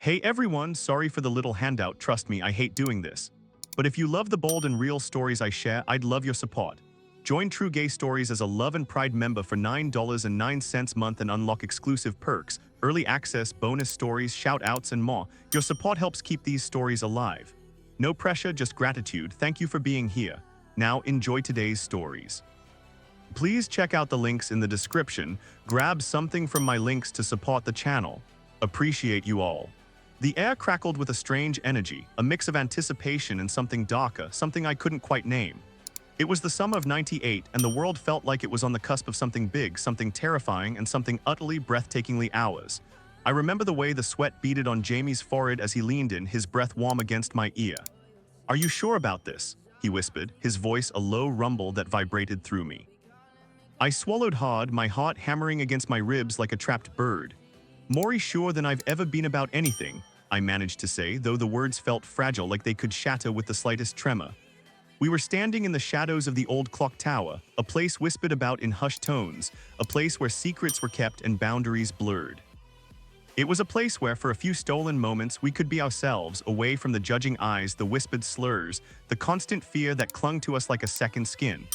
Hey everyone, sorry for the little handout, trust me, I hate doing this. But if you love the bold and real stories I share, I'd love your support. Join True Gay Stories as a Love and Pride member for $9.09 a month and unlock exclusive perks, early access, bonus stories, shout-outs, and more. Your support helps keep these stories alive. No pressure, just gratitude. Thank you for being here. Now enjoy today's stories. Please check out the links in the description. Grab something from my links to support the channel. Appreciate you all. The air crackled with a strange energy, a mix of anticipation and something darker, something I couldn't quite name. It was the summer of '98, and the world felt like it was on the cusp of something big, something terrifying, and something utterly, breathtakingly ours. I remember the way the sweat beaded on Jamie's forehead as he leaned in, his breath warm against my ear. "Are you sure about this?" he whispered, his voice a low rumble that vibrated through me. I swallowed hard, my heart hammering against my ribs like a trapped bird. "More sure than I've ever been about anything," I managed to say, though the words felt fragile, like they could shatter with the slightest tremor. We were standing in the shadows of the old clock tower, a place whispered about in hushed tones, a place where secrets were kept and boundaries blurred. It was a place where, for a few stolen moments, we could be ourselves, away from the judging eyes, the whispered slurs, the constant fear that clung to us like a second skin.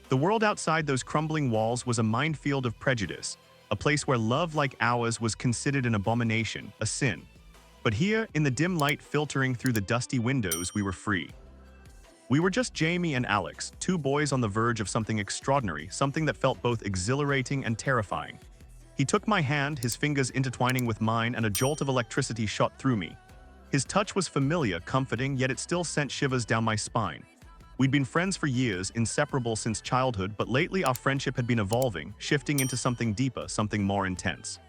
The world outside those crumbling walls was a minefield of prejudice, a place where love like ours was considered an abomination, a sin. But here, in the dim light filtering through the dusty windows, we were free. We were just Jamie and Alex, two boys on the verge of something extraordinary, something that felt both exhilarating and terrifying. He took my hand, his fingers intertwining with mine, and a jolt of electricity shot through me. His touch was familiar, comforting, yet it still sent shivers down my spine. We'd been friends for years, inseparable since childhood, but lately our friendship had been evolving, shifting into something deeper, something more intense.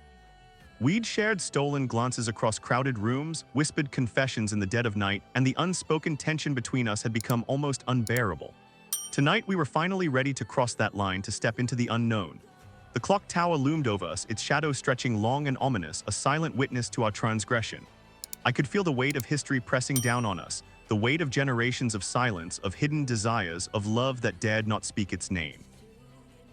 We'd shared stolen glances across crowded rooms, whispered confessions in the dead of night, and the unspoken tension between us had become almost unbearable. Tonight we were finally ready to cross that line, to step into the unknown. The clock tower loomed over us, its shadow stretching long and ominous, a silent witness to our transgression. I could feel the weight of history pressing down on us, the weight of generations of silence, of hidden desires, of love that dared not speak its name.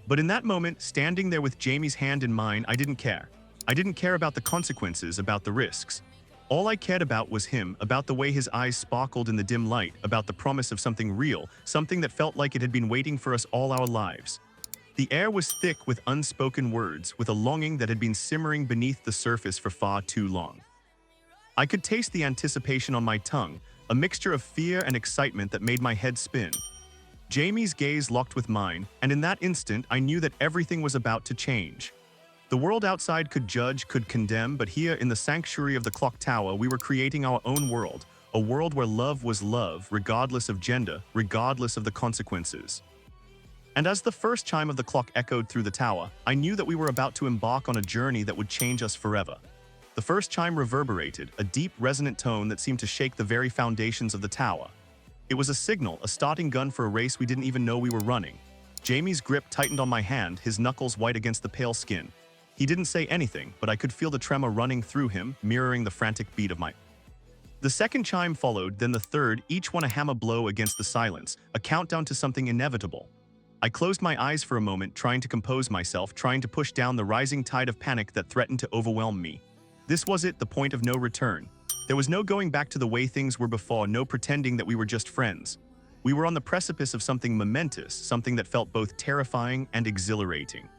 But in that moment, standing there with Jamie's hand in mine, I didn't care. I didn't care about the consequences, about the risks. All I cared about was him, about the way his eyes sparkled in the dim light, about the promise of something real, something that felt like it had been waiting for us all our lives. The air was thick with unspoken words, with a longing that had been simmering beneath the surface for far too long. I could taste the anticipation on my tongue, a mixture of fear and excitement that made my head spin. Jamie's gaze locked with mine, and in that instant I knew that everything was about to change. The world outside could judge, could condemn, but here in the sanctuary of the clock tower, we were creating our own world, a world where love was love, regardless of gender, regardless of the consequences. And as the first chime of the clock echoed through the tower, I knew that we were about to embark on a journey that would change us forever. The first chime reverberated, a deep, resonant tone that seemed to shake the very foundations of the tower. It was a signal, a starting gun for a race we didn't even know we were running. Jamie's grip tightened on my hand, his knuckles white against the pale skin. He didn't say anything, but I could feel the tremor running through him, mirroring the frantic beat of my. The second chime followed, then the third, each one a hammer blow against the silence, a countdown to something inevitable. I closed my eyes for a moment, trying to compose myself, trying to push down the rising tide of panic that threatened to overwhelm me. This was it, the point of no return. There was no going back to the way things were before, no pretending that we were just friends. We were on the precipice of something momentous, something that felt both terrifying and exhilarating.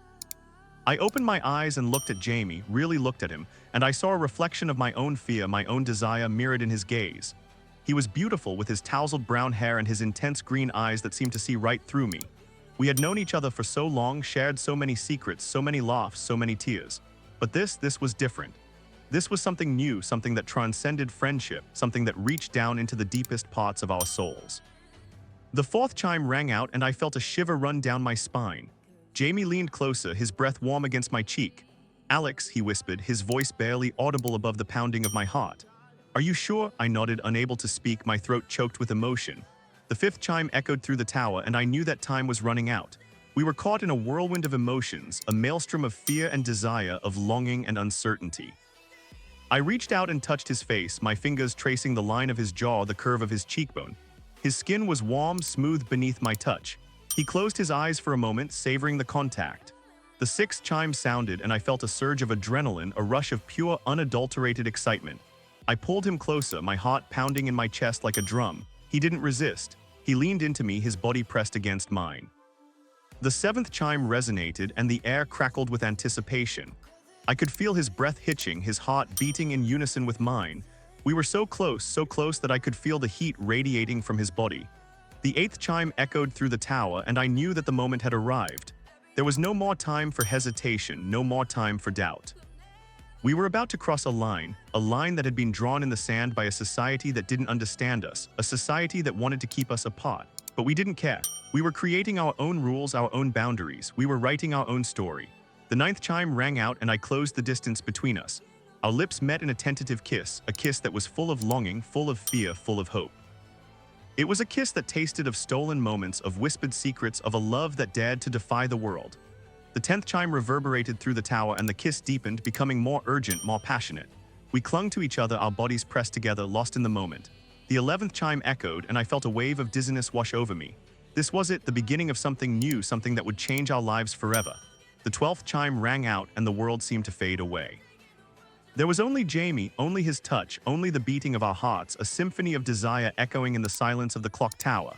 I opened my eyes and looked at Jamie, really looked at him, and I saw a reflection of my own fear, my own desire mirrored in his gaze. He was beautiful with his tousled brown hair and his intense green eyes that seemed to see right through me. We had known each other for so long, shared so many secrets, so many laughs, so many tears. But this was different. This was something new, something that transcended friendship, something that reached down into the deepest parts of our souls. The fourth chime rang out and I felt a shiver run down my spine. Jamie leaned closer, his breath warm against my cheek. "Alex," he whispered, his voice barely audible above the pounding of my heart. "Are you sure?" I nodded, unable to speak, my throat choked with emotion. The fifth chime echoed through the tower, and I knew that time was running out. We were caught in a whirlwind of emotions, a maelstrom of fear and desire, of longing and uncertainty. I reached out and touched his face, my fingers tracing the line of his jaw, the curve of his cheekbone. His skin was warm, smooth beneath my touch. He closed his eyes for a moment, savoring the contact. The sixth chime sounded, and I felt a surge of adrenaline, a rush of pure, unadulterated excitement. I pulled him closer, my heart pounding in my chest like a drum. He didn't resist. He leaned into me, his body pressed against mine. The seventh chime resonated and the air crackled with anticipation. I could feel his breath hitching, his heart beating in unison with mine. We were so close that I could feel the heat radiating from his body. The eighth chime echoed through the tower, and I knew that the moment had arrived. There was no more time for hesitation, no more time for doubt. We were about to cross a line that had been drawn in the sand by a society that didn't understand us, a society that wanted to keep us apart. But we didn't care. We were creating our own rules, our own boundaries. We were writing our own story. The ninth chime rang out and I closed the distance between us. Our lips met in a tentative kiss, a kiss that was full of longing, full of fear, full of hope. It was a kiss that tasted of stolen moments, of whispered secrets, of a love that dared to defy the world. The 10th chime reverberated through the tower and the kiss deepened, becoming more urgent, more passionate. We clung to each other, our bodies pressed together, lost in the moment. The 11th chime echoed and I felt a wave of dizziness wash over me. This was it, the beginning of something new, something that would change our lives forever. The 12th chime rang out and the world seemed to fade away. There was only Jamie, only his touch, only the beating of our hearts, a symphony of desire echoing in the silence of the clock tower.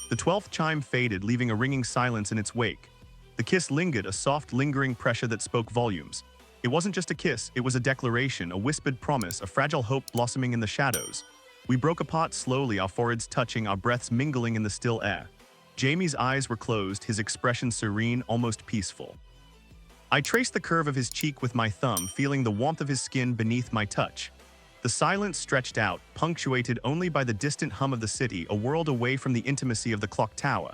The 12th chime faded, leaving a ringing silence in its wake. The kiss lingered, a soft, lingering pressure that spoke volumes. It wasn't just a kiss, it was a declaration, a whispered promise, a fragile hope blossoming in the shadows. We broke apart slowly, our foreheads touching, our breaths mingling in the still air. Jamie's eyes were closed, his expression serene, almost peaceful. I traced the curve of his cheek with my thumb, feeling the warmth of his skin beneath my touch. The silence stretched out, punctuated only by the distant hum of the city, a world away from the intimacy of the clock tower.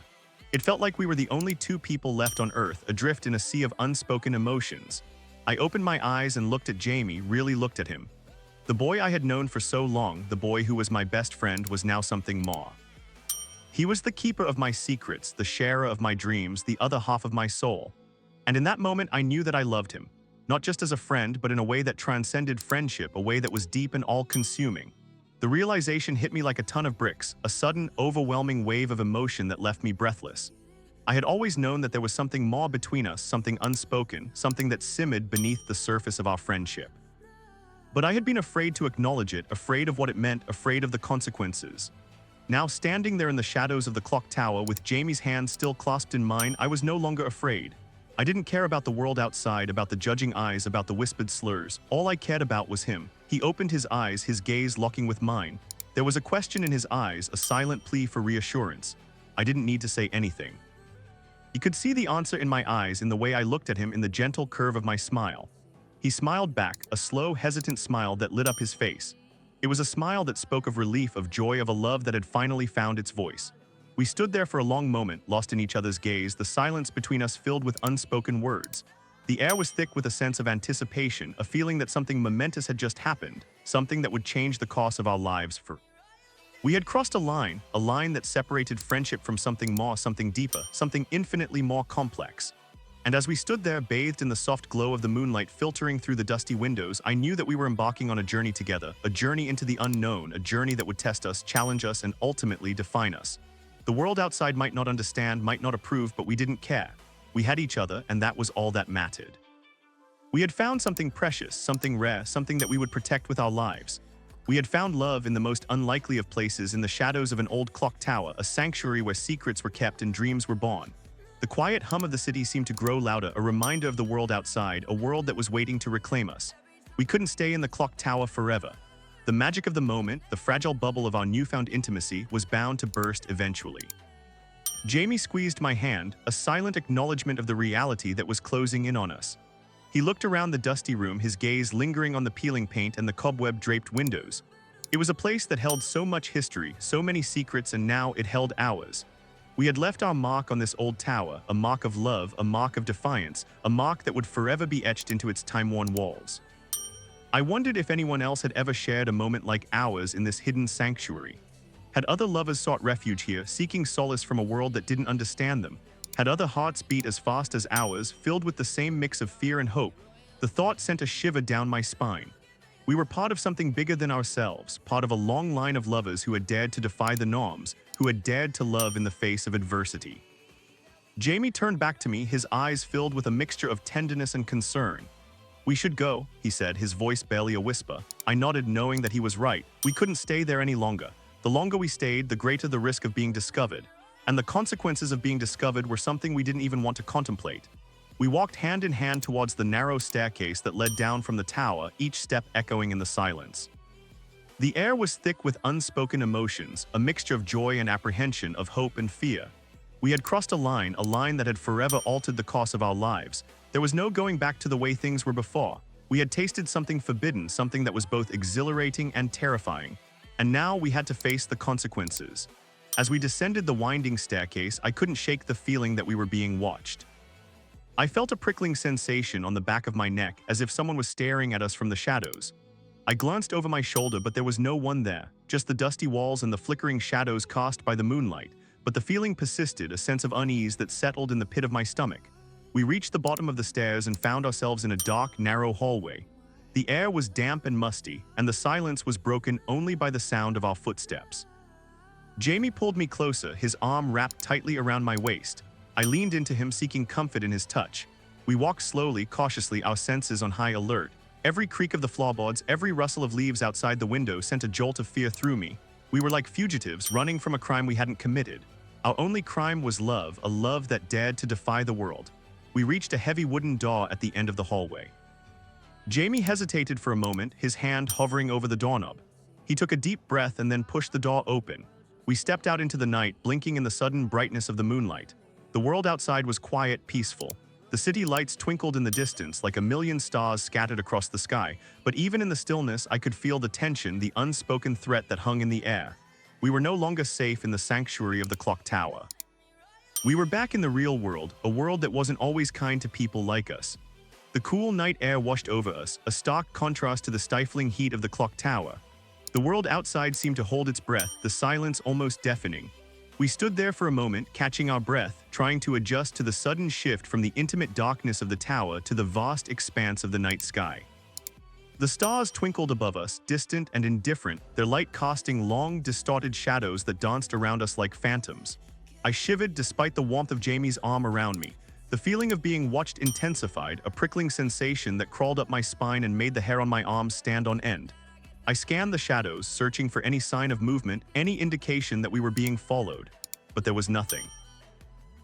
It felt like we were the only two people left on Earth, adrift in a sea of unspoken emotions. I opened my eyes and looked at Jamie, really looked at him. The boy I had known for so long, the boy who was my best friend, was now something more. He was the keeper of my secrets, the sharer of my dreams, the other half of my soul. And in that moment, I knew that I loved him. Not just as a friend, but in a way that transcended friendship, a way that was deep and all-consuming. The realization hit me like a ton of bricks, a sudden, overwhelming wave of emotion that left me breathless. I had always known that there was something more between us, something unspoken, something that simmered beneath the surface of our friendship. But I had been afraid to acknowledge it, afraid of what it meant, afraid of the consequences. Now, standing there in the shadows of the clock tower with Jamie's hand still clasped in mine, I was no longer afraid. I didn't care about the world outside, about the judging eyes, about the whispered slurs. All I cared about was him. He opened his eyes, his gaze locking with mine. There was a question in his eyes, a silent plea for reassurance. I didn't need to say anything. He could see the answer in my eyes, in the way I looked at him, in the gentle curve of my smile. He smiled back, a slow, hesitant smile that lit up his face. It was a smile that spoke of relief, of joy, of a love that had finally found its voice. We stood there for a long moment, lost in each other's gaze, the silence between us filled with unspoken words. The air was thick with a sense of anticipation, a feeling that something momentous had just happened, something that would change the course of our lives forever. We had crossed a line that separated friendship from something more, something deeper, something infinitely more complex. And as we stood there, bathed in the soft glow of the moonlight filtering through the dusty windows, I knew that we were embarking on a journey together, a journey into the unknown, a journey that would test us, challenge us, and ultimately define us. The world outside might not understand, might not approve, but we didn't care. We had each other, and that was all that mattered. We had found something precious, something rare, something that we would protect with our lives. We had found love in the most unlikely of places, in the shadows of an old clock tower, a sanctuary where secrets were kept and dreams were born. The quiet hum of the city seemed to grow louder, a reminder of the world outside, a world that was waiting to reclaim us. We couldn't stay in the clock tower forever. The magic of the moment, the fragile bubble of our newfound intimacy, was bound to burst eventually. Jamie squeezed my hand, a silent acknowledgement of the reality that was closing in on us. He looked around the dusty room, his gaze lingering on the peeling paint and the cobweb-draped windows. It was a place that held so much history, so many secrets, and now it held ours. We had left our mark on this old tower, a mark of love, a mark of defiance, a mark that would forever be etched into its time-worn walls. I wondered if anyone else had ever shared a moment like ours in this hidden sanctuary. Had other lovers sought refuge here, seeking solace from a world that didn't understand them? Had other hearts beat as fast as ours, filled with the same mix of fear and hope? The thought sent a shiver down my spine. We were part of something bigger than ourselves, part of a long line of lovers who had dared to defy the norms, who had dared to love in the face of adversity. Jamie turned back to me, his eyes filled with a mixture of tenderness and concern. "We should go," he said, his voice barely a whisper. I nodded, knowing that he was right. We couldn't stay there any longer. The longer we stayed, the greater the risk of being discovered. And the consequences of being discovered were something we didn't even want to contemplate. We walked hand in hand towards the narrow staircase that led down from the tower, each step echoing in the silence. The air was thick with unspoken emotions, a mixture of joy and apprehension, of hope and fear. We had crossed a line that had forever altered the course of our lives. There was no going back to the way things were before. We had tasted something forbidden, something that was both exhilarating and terrifying. And now we had to face the consequences. As we descended the winding staircase, I couldn't shake the feeling that we were being watched. I felt a prickling sensation on the back of my neck, as if someone was staring at us from the shadows. I glanced over my shoulder, but there was no one there, just the dusty walls and the flickering shadows cast by the moonlight. But the feeling persisted, a sense of unease that settled in the pit of my stomach. We reached the bottom of the stairs and found ourselves in a dark, narrow hallway. The air was damp and musty, and the silence was broken only by the sound of our footsteps. Jamie pulled me closer, his arm wrapped tightly around my waist. I leaned into him, seeking comfort in his touch. We walked slowly, cautiously, our senses on high alert. Every creak of the floorboards, every rustle of leaves outside the window sent a jolt of fear through me. We were like fugitives running from a crime we hadn't committed. Our only crime was love, a love that dared to defy the world. We reached a heavy wooden door at the end of the hallway. Jamie hesitated for a moment, his hand hovering over the doorknob. He took a deep breath and then pushed the door open. We stepped out into the night, blinking in the sudden brightness of the moonlight. The world outside was quiet, peaceful. The city lights twinkled in the distance like a million stars scattered across the sky, but even in the stillness, I could feel the tension, the unspoken threat that hung in the air. We were no longer safe in the sanctuary of the clock tower. We were back in the real world, a world that wasn't always kind to people like us. The cool night air washed over us, a stark contrast to the stifling heat of the clock tower. The world outside seemed to hold its breath, the silence almost deafening. We stood there for a moment, catching our breath, trying to adjust to the sudden shift from the intimate darkness of the tower to the vast expanse of the night sky. The stars twinkled above us, distant and indifferent, their light casting long, distorted shadows that danced around us like phantoms. I shivered despite the warmth of Jamie's arm around me. The feeling of being watched intensified, a prickling sensation that crawled up my spine and made the hair on my arms stand on end. I scanned the shadows, searching for any sign of movement, any indication that we were being followed. But there was nothing.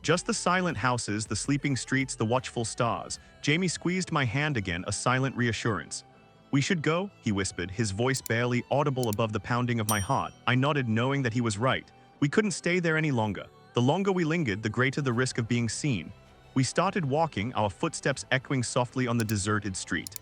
Just the silent houses, the sleeping streets, the watchful stars. Jamie squeezed my hand again, a silent reassurance. "We should go," he whispered, his voice barely audible above the pounding of my heart. I nodded, knowing that he was right. We couldn't stay there any longer. The longer we lingered, the greater the risk of being seen. We started walking, our footsteps echoing softly on the deserted street.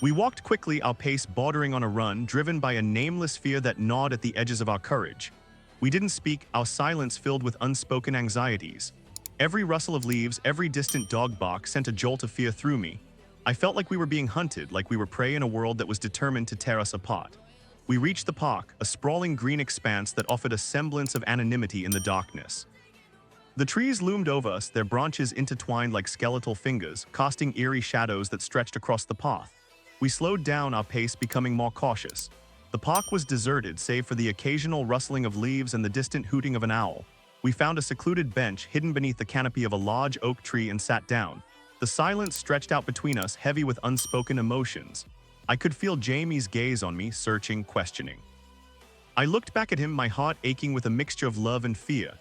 We walked quickly, our pace bordering on a run, driven by a nameless fear that gnawed at the edges of our courage. We didn't speak, our silence filled with unspoken anxieties. Every rustle of leaves, every distant dog bark sent a jolt of fear through me. I felt like we were being hunted, like we were prey in a world that was determined to tear us apart. We reached the park, a sprawling green expanse that offered a semblance of anonymity in the darkness. The trees loomed over us, their branches intertwined like skeletal fingers, casting eerie shadows that stretched across the path. We slowed down, our pace becoming more cautious. The park was deserted, save for the occasional rustling of leaves and the distant hooting of an owl. We found a secluded bench hidden beneath the canopy of a large oak tree and sat down. The silence stretched out between us, heavy with unspoken emotions. I could feel Jamie's gaze on me, searching, questioning. I looked back at him, my heart aching with a mixture of love and fear.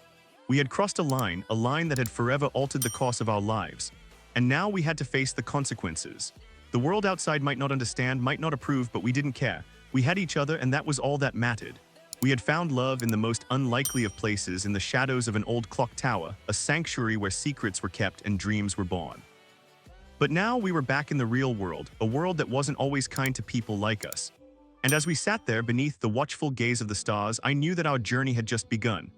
We had crossed a line that had forever altered the course of our lives. And now we had to face the consequences. The world outside might not understand, might not approve, but we didn't care. We had each other, and that was all that mattered. We had found love in the most unlikely of places, in the shadows of an old clock tower, a sanctuary where secrets were kept and dreams were born. But now we were back in the real world, a world that wasn't always kind to people like us. And as we sat there beneath the watchful gaze of the stars, I knew that our journey had just begun.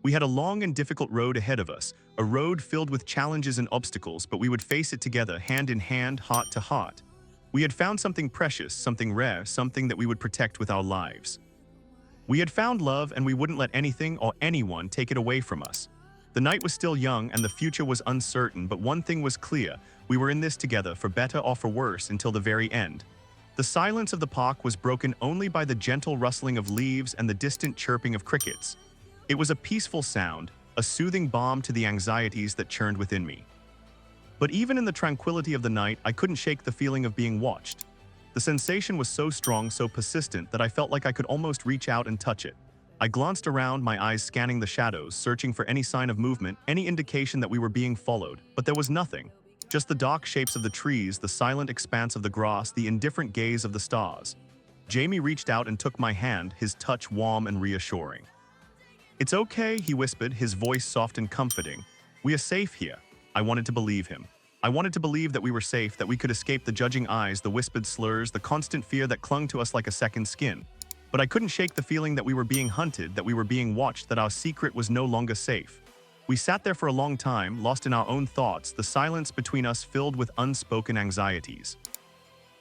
We had a long and difficult road ahead of us, a road filled with challenges and obstacles, but we would face it together, hand in hand, heart to heart. We had found something precious, something rare, something that we would protect with our lives. We had found love, and we wouldn't let anything or anyone take it away from us. The night was still young and the future was uncertain, but one thing was clear: we were in this together, for better or for worse, until the very end. The silence of the park was broken only by the gentle rustling of leaves and the distant chirping of crickets. It was a peaceful sound, a soothing balm to the anxieties that churned within me. But even in the tranquility of the night, I couldn't shake the feeling of being watched. The sensation was so strong, so persistent, that I felt like I could almost reach out and touch it. I glanced around, my eyes scanning the shadows, searching for any sign of movement, any indication that we were being followed, but there was nothing. Just the dark shapes of the trees, the silent expanse of the grass, the indifferent gaze of the stars. Jamie reached out and took my hand, his touch warm and reassuring. "It's okay," he whispered, his voice soft and comforting. "We are safe here." I wanted to believe him. I wanted to believe that we were safe, that we could escape the judging eyes, the whispered slurs, the constant fear that clung to us like a second skin. But I couldn't shake the feeling that we were being hunted, that we were being watched, that our secret was no longer safe. We sat there for a long time, lost in our own thoughts, the silence between us filled with unspoken anxieties.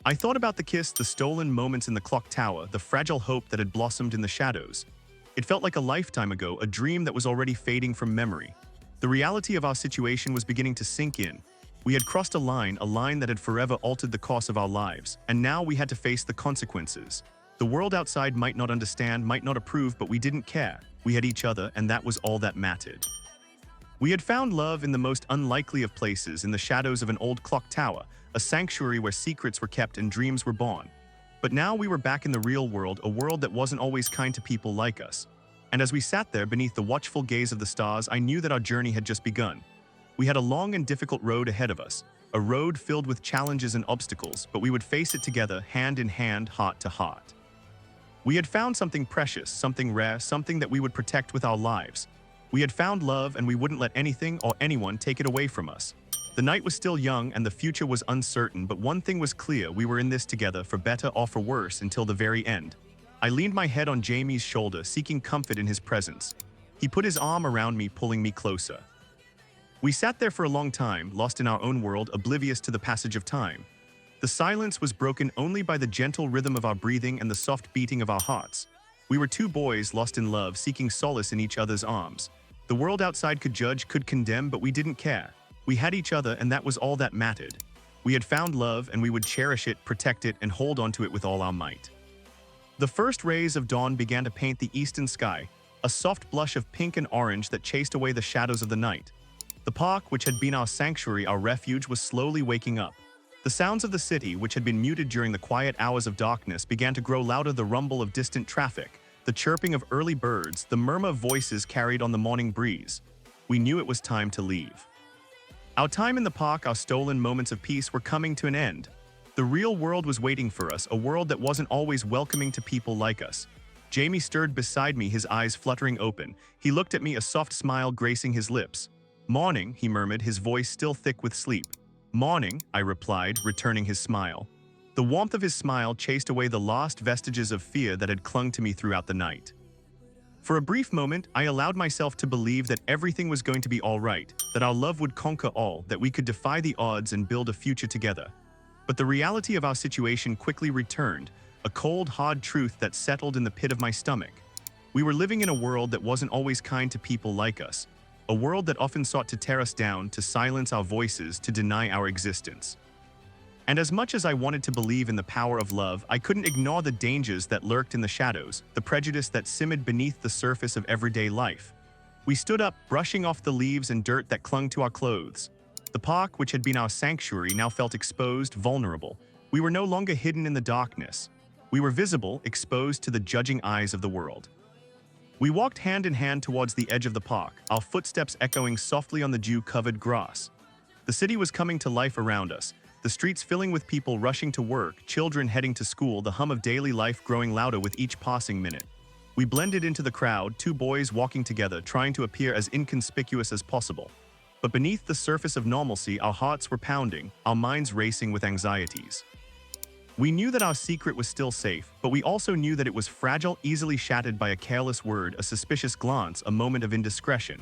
I thought about the kiss, the stolen moments in the clock tower, the fragile hope that had blossomed in the shadows. It felt like a lifetime ago, a dream that was already fading from memory. The reality of our situation was beginning to sink in. We had crossed a line that had forever altered the course of our lives, and now we had to face the consequences. The world outside might not understand, might not approve, but we didn't care. We had each other, and that was all that mattered. We had found love in the most unlikely of places, in the shadows of an old clock tower, a sanctuary where secrets were kept and dreams were born. But now we were back in the real world, a world that wasn't always kind to people like us. And as we sat there beneath the watchful gaze of the stars, I knew that our journey had just begun. We had a long and difficult road ahead of us, a road filled with challenges and obstacles, but we would face it together, hand in hand, heart to heart. We had found something precious, something rare, something that we would protect with our lives. We had found love, and we wouldn't let anything or anyone take it away from us. The night was still young and the future was uncertain, but one thing was clear: we were in this together, for better or for worse, until the very end. I leaned my head on Jamie's shoulder, seeking comfort in his presence. He put his arm around me, pulling me closer. We sat there for a long time, lost in our own world, oblivious to the passage of time. The silence was broken only by the gentle rhythm of our breathing and the soft beating of our hearts. We were two boys lost in love, seeking solace in each other's arms. The world outside could judge, could condemn, but we didn't care. We had each other, and that was all that mattered. We had found love, and we would cherish it, protect it, and hold on to it with all our might. The first rays of dawn began to paint the eastern sky, a soft blush of pink and orange that chased away the shadows of the night. The park, which had been our sanctuary, our refuge, was slowly waking up. The sounds of the city, which had been muted during the quiet hours of darkness, began to grow louder: the rumble of distant traffic, the chirping of early birds, the murmur of voices carried on the morning breeze. We knew it was time to leave. Our time in the park, our stolen moments of peace, were coming to an end. The real world was waiting for us, a world that wasn't always welcoming to people like us. Jamie stirred beside me, his eyes fluttering open. He looked at me, a soft smile gracing his lips. "Morning," he murmured, his voice still thick with sleep. "Morning," I replied, returning his smile. The warmth of his smile chased away the last vestiges of fear that had clung to me throughout the night. For a brief moment, I allowed myself to believe that everything was going to be all right, that our love would conquer all, that we could defy the odds and build a future together. But the reality of our situation quickly returned, a cold, hard truth that settled in the pit of my stomach. We were living in a world that wasn't always kind to people like us, a world that often sought to tear us down, to silence our voices, to deny our existence. And as much as I wanted to believe in the power of love, I couldn't ignore the dangers that lurked in the shadows, the prejudice that simmered beneath the surface of everyday life. We stood up, brushing off the leaves and dirt that clung to our clothes. The park, which had been our sanctuary, now felt exposed, vulnerable. We were no longer hidden in the darkness. We were visible, exposed to the judging eyes of the world. We walked hand in hand towards the edge of the park, our footsteps echoing softly on the dew-covered grass. The city was coming to life around us, the streets filling with people rushing to work, children heading to school, the hum of daily life growing louder with each passing minute. We blended into the crowd, two boys walking together, trying to appear as inconspicuous as possible. But beneath the surface of normalcy, our hearts were pounding, our minds racing with anxieties. We knew that our secret was still safe, but we also knew that it was fragile, easily shattered by a careless word, a suspicious glance, a moment of indiscretion.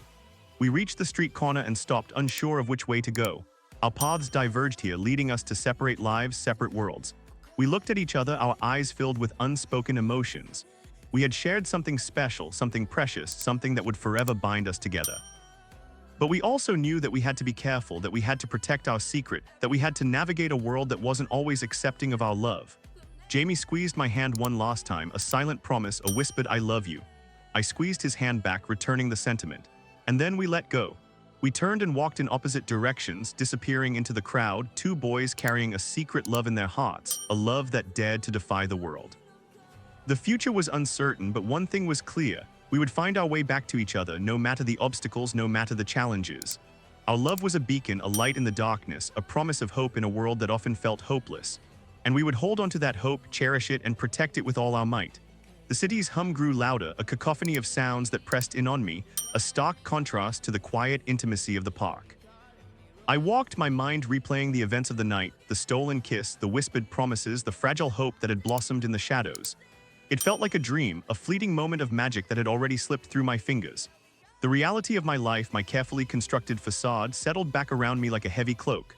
We reached the street corner and stopped, unsure of which way to go. Our paths diverged here, leading us to separate lives, separate worlds. We looked at each other, our eyes filled with unspoken emotions. We had shared something special, something precious, something that would forever bind us together. But we also knew that we had to be careful, that we had to protect our secret, that we had to navigate a world that wasn't always accepting of our love. Jamie squeezed my hand one last time, a silent promise, a whispered "I love you." I squeezed his hand back, returning the sentiment. And then we let go. We turned and walked in opposite directions, disappearing into the crowd, two boys carrying a secret love in their hearts, a love that dared to defy the world. The future was uncertain, but one thing was clear. We would find our way back to each other, no matter the obstacles, no matter the challenges. Our love was a beacon, a light in the darkness, a promise of hope in a world that often felt hopeless. And we would hold on to that hope, cherish it, and protect it with all our might. The city's hum grew louder, a cacophony of sounds that pressed in on me, a stark contrast to the quiet intimacy of the park. I walked, my mind replaying the events of the night, the stolen kiss, the whispered promises, the fragile hope that had blossomed in the shadows. It felt like a dream, a fleeting moment of magic that had already slipped through my fingers. The reality of my life, my carefully constructed facade, settled back around me like a heavy cloak.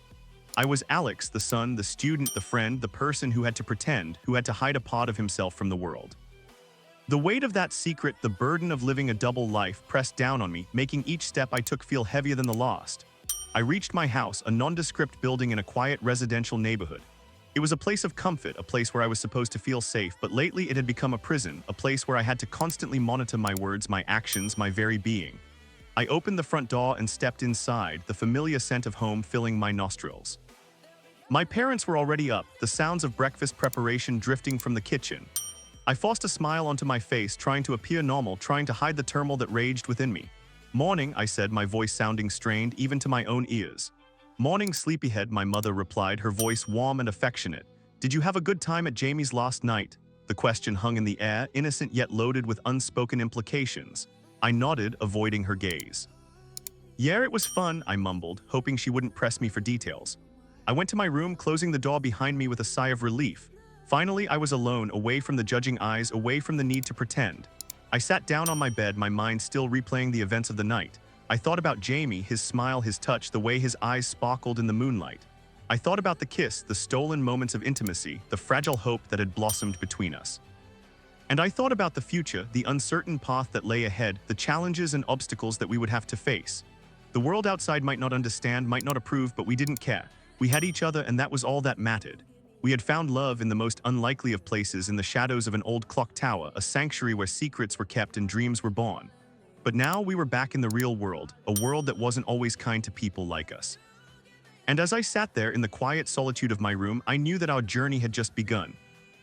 I was Alex, the son, the student, the friend, the person who had to pretend, who had to hide a part of himself from the world. The weight of that secret, the burden of living a double life, pressed down on me, making each step I took feel heavier than the last. I reached my house, a nondescript building in a quiet residential neighborhood. It was a place of comfort, a place where I was supposed to feel safe, but lately it had become a prison, a place where I had to constantly monitor my words, my actions, my very being. I opened the front door and stepped inside, the familiar scent of home filling my nostrils. My parents were already up, the sounds of breakfast preparation drifting from the kitchen. I forced a smile onto my face, trying to appear normal, trying to hide the turmoil that raged within me. "Morning," I said, my voice sounding strained even to my own ears. "Morning, sleepyhead," my mother replied, her voice warm and affectionate. "Did you have a good time at Jamie's last night?" The question hung in the air, innocent yet loaded with unspoken implications. I nodded, avoiding her gaze. "Yeah, it was fun," I mumbled, hoping she wouldn't press me for details. I went to my room, closing the door behind me with a sigh of relief. Finally, I was alone, away from the judging eyes, away from the need to pretend. I sat down on my bed, my mind still replaying the events of the night. I thought about Jamie, his smile, his touch, the way his eyes sparkled in the moonlight. I thought about the kiss, the stolen moments of intimacy, the fragile hope that had blossomed between us. And I thought about the future, the uncertain path that lay ahead, the challenges and obstacles that we would have to face. The world outside might not understand, might not approve, but we didn't care. We had each other, and that was all that mattered. We had found love in the most unlikely of places, in the shadows of an old clock tower, a sanctuary where secrets were kept and dreams were born. But now we were back in the real world, a world that wasn't always kind to people like us. And as I sat there in the quiet solitude of my room, I knew that our journey had just begun.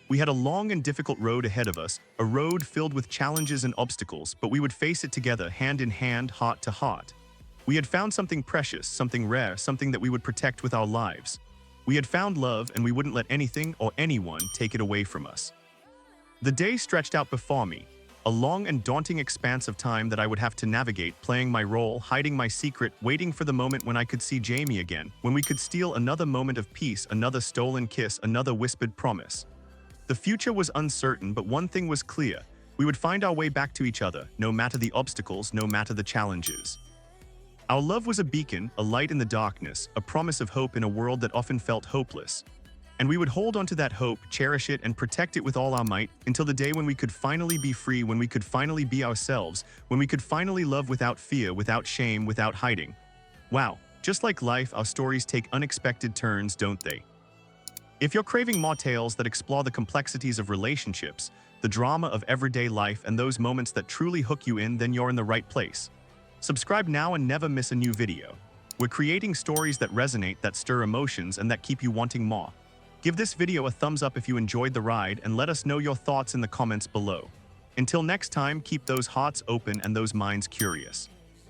We had a long and difficult road ahead of us, a road filled with challenges and obstacles, but we would face it together, hand in hand, heart to heart. We had found something precious, something rare, something that we would protect with our lives. We had found love, and we wouldn't let anything or anyone take it away from us. The day stretched out before me, a long and daunting expanse of time that I would have to navigate, playing my role, hiding my secret, waiting for the moment when I could see Jamie again, when we could steal another moment of peace, another stolen kiss, another whispered promise. The future was uncertain, but one thing was clear. We would find our way back to each other, no matter the obstacles, no matter the challenges. Our love was a beacon, a light in the darkness, a promise of hope in a world that often felt hopeless. And we would hold on to that hope, cherish it, and protect it with all our might until the day when we could finally be free, when we could finally be ourselves, when we could finally love without fear, without shame, without hiding. Wow, just like life, our stories take unexpected turns, don't they? If you're craving more tales that explore the complexities of relationships, the drama of everyday life, and those moments that truly hook you in, then you're in the right place. Subscribe now and never miss a new video. We're creating stories that resonate, that stir emotions, and that keep you wanting more. Give this video a thumbs up if you enjoyed the ride, and let us know your thoughts in the comments below. Until next time, keep those hearts open and those minds curious.